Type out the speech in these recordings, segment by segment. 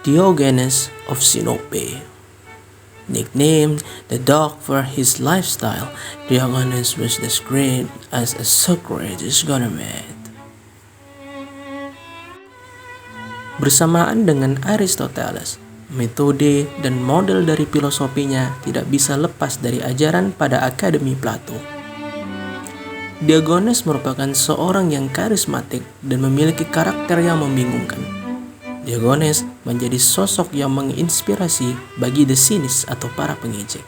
Diogenes of Sinope. Nicknamed the dog for his lifestyle, Diogenes was described as a Socrates Ganymed. Bersamaan dengan Aristoteles, metode dan model dari filosofinya tidak bisa lepas dari ajaran pada Akademi Plato. Diogenes merupakan seorang yang karismatik dan memiliki karakter yang membingungkan. Diogenes menjadi sosok yang menginspirasi bagi the cynics atau para pengejek.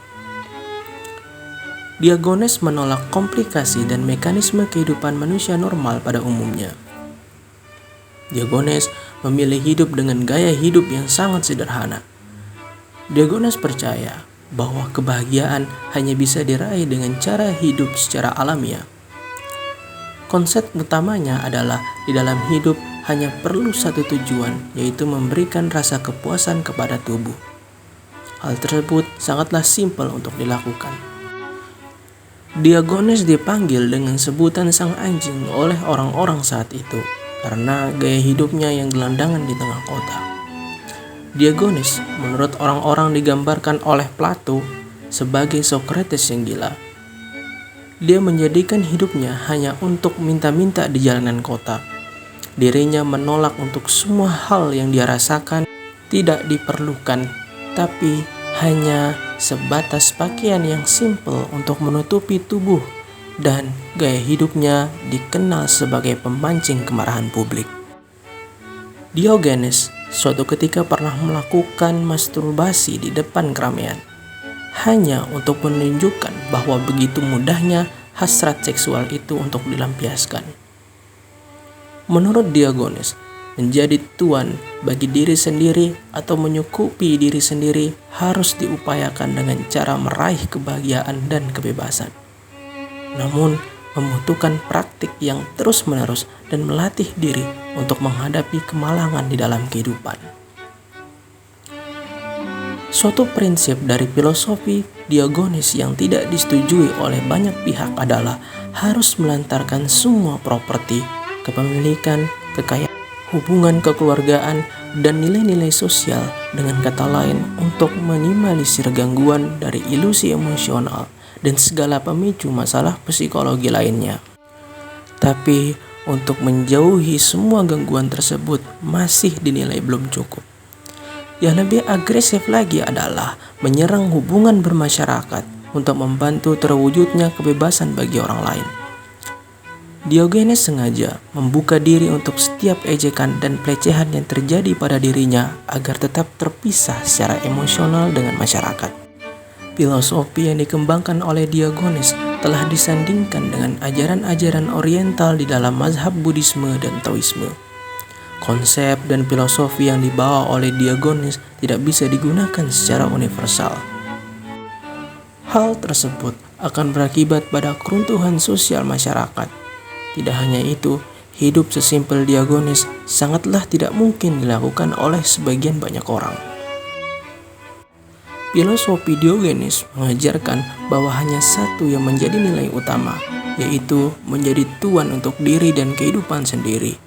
Diogenes menolak komplikasi dan mekanisme kehidupan manusia normal pada umumnya. Diogenes memilih hidup dengan gaya hidup yang sangat sederhana. Diogenes percaya bahwa kebahagiaan hanya bisa diraih dengan cara hidup secara alamiah. Konsep utamanya adalah di dalam hidup hanya perlu satu tujuan, yaitu memberikan rasa kepuasan kepada tubuh. Hal tersebut sangatlah simpel untuk dilakukan. Diogenes dipanggil dengan sebutan sang anjing oleh orang-orang saat itu karena gaya hidupnya yang gelandangan di tengah kota. Diogenes menurut orang-orang digambarkan oleh Plato sebagai Socrates yang gila. Dia menjadikan hidupnya hanya untuk minta-minta di jalanan kota. Dirinya menolak untuk semua hal yang dia rasakan tidak diperlukan, tapi hanya sebatas pakaian yang simpel untuk menutupi tubuh, dan gaya hidupnya dikenal sebagai pemancing kemarahan publik. Diogenes suatu ketika pernah melakukan masturbasi di depan keramaian, hanya untuk menunjukkan bahwa begitu mudahnya hasrat seksual itu untuk dilampiaskan. Menurut Diogenes, menjadi tuan bagi diri sendiri atau menyukupi diri sendiri harus diupayakan dengan cara meraih kebahagiaan dan kebebasan. Namun, membutuhkan praktik yang terus-menerus dan melatih diri untuk menghadapi kemalangan di dalam kehidupan. Suatu prinsip dari filosofi Diogenes yang tidak disetujui oleh banyak pihak adalah harus melantarkan semua properti, kepemilikan, kekayaan, hubungan kekeluargaan, dan nilai-nilai sosial, dengan kata lain untuk minimalisir gangguan dari ilusi emosional dan segala pemicu masalah psikologi lainnya. Tapi untuk menjauhi semua gangguan tersebut masih dinilai belum cukup. Yang lebih agresif lagi adalah menyerang hubungan bermasyarakat untuk membantu terwujudnya kebebasan bagi orang lain. Diogenes sengaja membuka diri untuk setiap ejekan dan pelecehan yang terjadi pada dirinya agar tetap terpisah secara emosional dengan masyarakat. Filosofi yang dikembangkan oleh Diogenes telah disandingkan dengan ajaran-ajaran Oriental di dalam mazhab Buddhisme dan Taoisme. Konsep dan filosofi yang dibawa oleh Diogenes tidak bisa digunakan secara universal. Hal tersebut akan berakibat pada keruntuhan sosial masyarakat. Tidak hanya itu, hidup sesimpel Diogenes sangatlah tidak mungkin dilakukan oleh sebagian banyak orang. Filosofi Diogenes mengajarkan bahwa hanya satu yang menjadi nilai utama, yaitu menjadi tuan untuk diri dan kehidupan sendiri.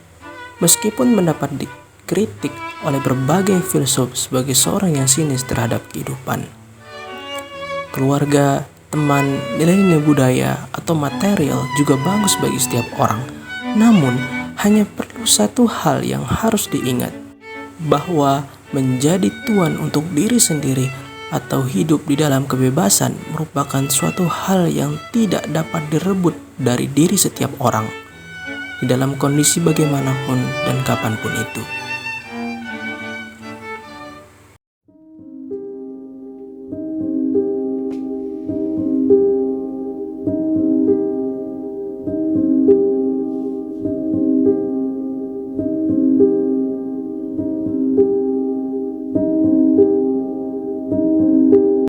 Meskipun mendapat dikritik oleh berbagai filsuf sebagai seorang yang sinis terhadap kehidupan, keluarga, teman, nilai-nilai budaya, atau material juga bagus bagi setiap orang. Namun, hanya perlu satu hal yang harus diingat, bahwa menjadi tuan untuk diri sendiri atau hidup di dalam kebebasan merupakan suatu hal yang tidak dapat direbut dari diri setiap orang, di dalam kondisi bagaimanapun dan kapanpun itu.